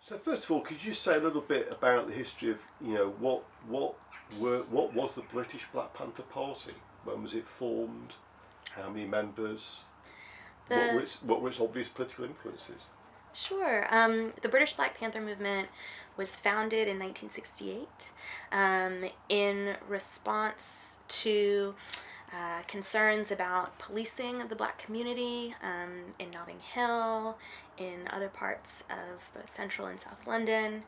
So first of all, could you say a little bit about the history of, what was the British Black Panther Party? When was it formed? How many members? The What were its obvious political influences? Sure. The British Black Panther movement was founded in 1968 in response to concerns about policing of the black community in Notting Hill, in other parts of both central and south London.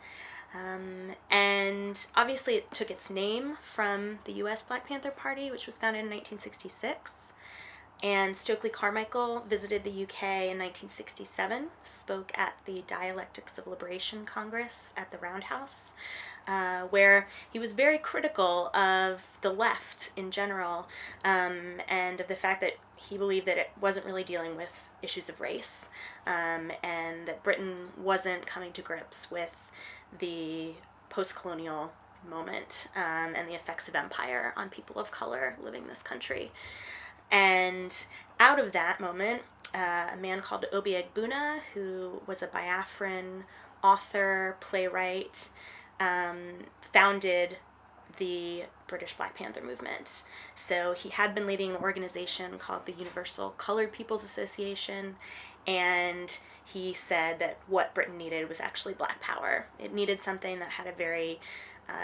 And obviously, it took its name from the US Black Panther Party, which was founded in 1966. And Stokely Carmichael visited the UK in 1967, spoke at the Dialectics of Liberation Congress at the Roundhouse, where he was very critical of the left in general, and of the fact that he believed that it wasn't really dealing with issues of race, and that Britain wasn't coming to grips with the post-colonial moment and the effects of empire on people of color living in this country. And out of that moment, a man called Obi Egbuna, who was a Biafran author, playwright, founded the British Black Panther movement. So he had been leading an organization called the Universal Colored People's Association, and he said that what Britain needed was actually black power. It needed something that had a very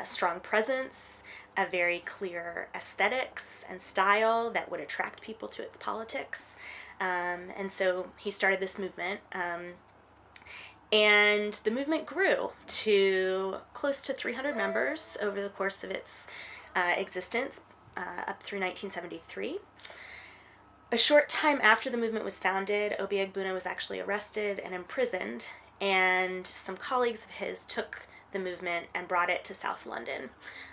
strong presence, a very clear aesthetics and style that would attract people to its politics. And so he started this movement. And the movement grew to close to 300 members over the course of its existence up through 1973. A short time after the movement was founded, Obi Egbuna was actually arrested and imprisoned, and some colleagues of his took the movement and brought it to South London,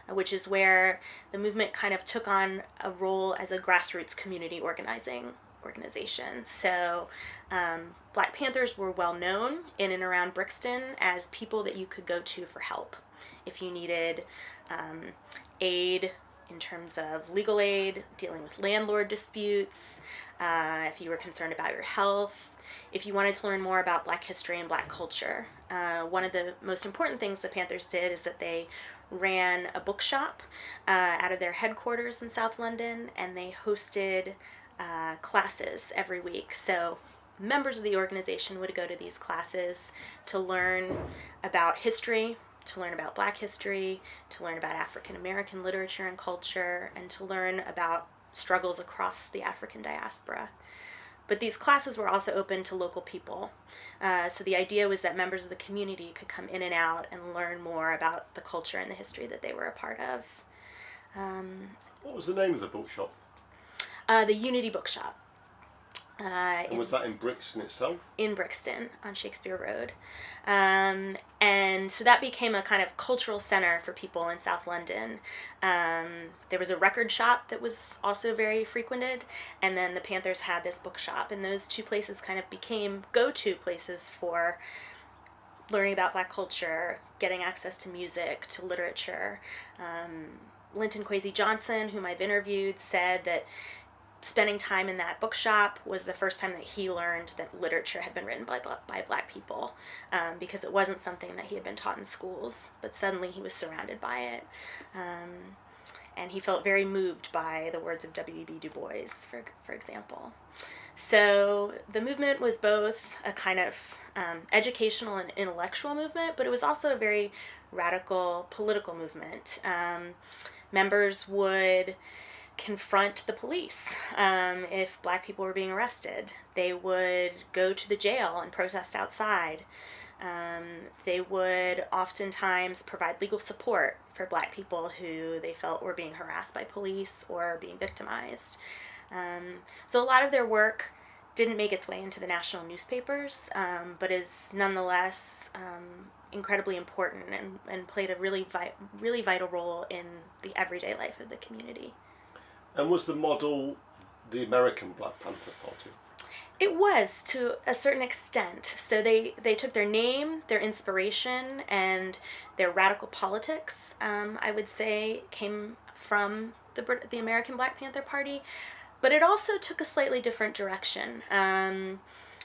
which is where the movement kind of took on a role as a grassroots community organization. So Black Panthers were well known in and around Brixton as people that you could go to for help. If you needed aid in terms of legal aid, dealing with landlord disputes, if you were concerned about your health, if you wanted to learn more about Black history and Black culture. One of the most important things the Panthers did is that they ran a bookshop out of their headquarters in South London, and they hosted classes every week. So members of the organization would go to these classes to learn about history, to learn about Black history, to learn about African American literature and culture, and to learn about struggles across the African diaspora. But these classes were also open to local people. So the idea was that members of the community could come in and out and learn more about the culture and the history that they were a part of. What was the name of the bookshop? The Unity Bookshop. And was that in Brixton itself? In Brixton on Shakespeare Road. And so that became a kind of cultural center for people in South London. There was a record shop that was also very frequented, and then the Panthers had this bookshop, and those two places kind of became go-to places for learning about Black culture, getting access to music, to literature. Linton Kwesi Johnson, whom I've interviewed, said that spending time in that bookshop was the first time that he learned that literature had been written by Black people, because it wasn't something that he had been taught in schools, but suddenly he was surrounded by it. And he felt very moved by the words of W.E.B. Du Bois, for example. So the movement was both a kind of educational and intellectual movement, but it was also a very radical political movement. Members would confront the police if Black people were being arrested. They would go to the jail and protest outside. They would oftentimes provide legal support for Black people who they felt were being harassed by police or being victimized. So a lot of their work didn't make its way into the national newspapers, but is nonetheless incredibly important and played a really vital role in the everyday life of the community. And was the model the American Black Panther Party? It was, to a certain extent. So they took their name, their inspiration, and their radical politics, I would say, came from the American Black Panther Party. But it also took a slightly different direction.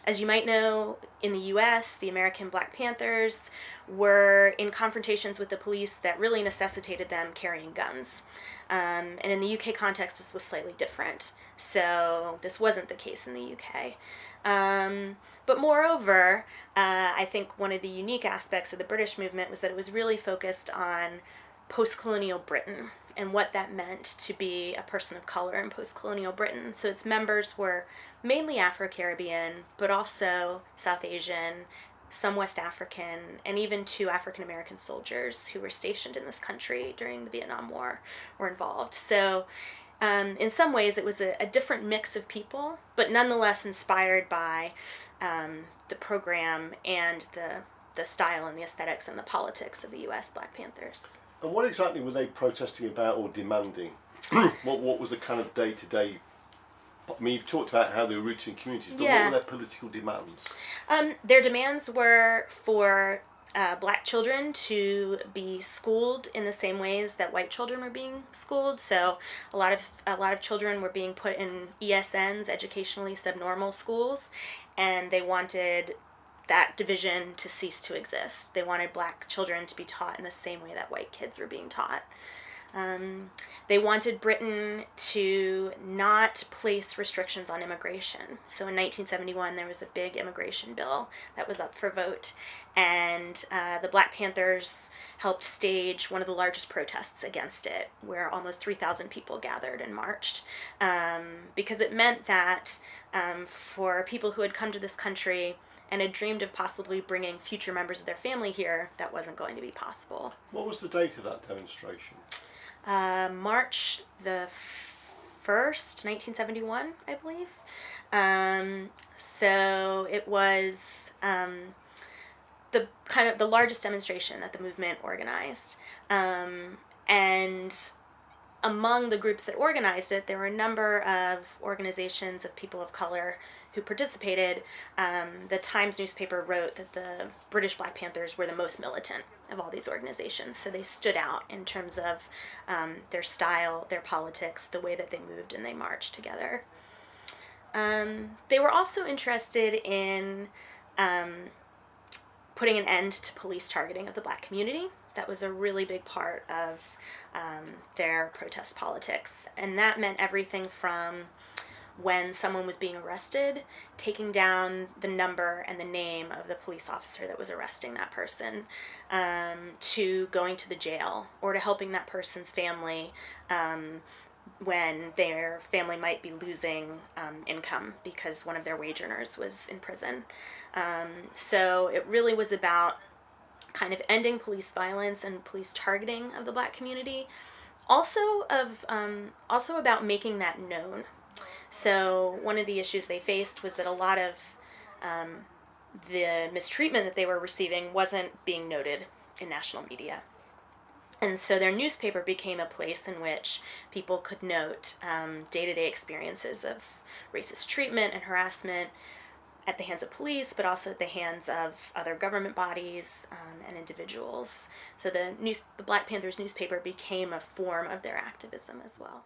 As you might know, in the U.S., the American Black Panthers were in confrontations with the police that really necessitated them carrying guns. And in the UK context, this was slightly different. So this wasn't the case in the UK. But moreover, I think one of the unique aspects of the British movement was that it was really focused on post-colonial Britain and what that meant to be a person of color in post-colonial Britain. So its members were mainly Afro-Caribbean, but also South Asian, some West African, and even 2 African-American soldiers who were stationed in this country during the Vietnam War were involved. So in some ways it was a different mix of people, but nonetheless inspired by the program and the style and the aesthetics and the politics of the U.S. Black Panthers. And what exactly were they protesting about or demanding? What was the kind of day-to-day... I mean, you've talked about how they were rooted in communities, but what were their political demands? Their demands were for black children to be schooled in the same ways that white children were being schooled. So a lot of children were being put in ESNs, educationally subnormal schools, and they wanted that division to cease to exist. They wanted black children to be taught in the same way that white kids were being taught. They wanted Britain to not place restrictions on immigration. So in 1971, there was a big immigration bill that was up for vote, and the Black Panthers helped stage one of the largest protests against it, where almost 3,000 people gathered and marched, because it meant that for people who had come to this country and had dreamed of possibly bringing future members of their family here, that wasn't going to be possible. What was the date of that demonstration? March the 1st, 1971, I believe. So it was the largest demonstration that the movement organized. And among the groups that organized it, there were a number of organizations of people of color who participated. The Times newspaper wrote that the British Black Panthers were the most militant of all these organizations. So they stood out in terms of their style, their politics, the way that they moved and they marched together. They were also interested in putting an end to police targeting of the black community. That was a really big part of their protest politics. And that meant everything from when someone was being arrested, taking down the number and the name of the police officer that was arresting that person, to going to the jail or to helping that person's family when their family might be losing income because one of their wage earners was in prison. So it really was about kind of ending police violence and police targeting of the black community, also about making that known. So one of the issues they faced was that a lot of the mistreatment that they were receiving wasn't being noted in national media. And so their newspaper became a place in which people could note day-to-day experiences of racist treatment and harassment at the hands of police, but also at the hands of other government bodies and individuals. So the Black Panthers newspaper became a form of their activism as well.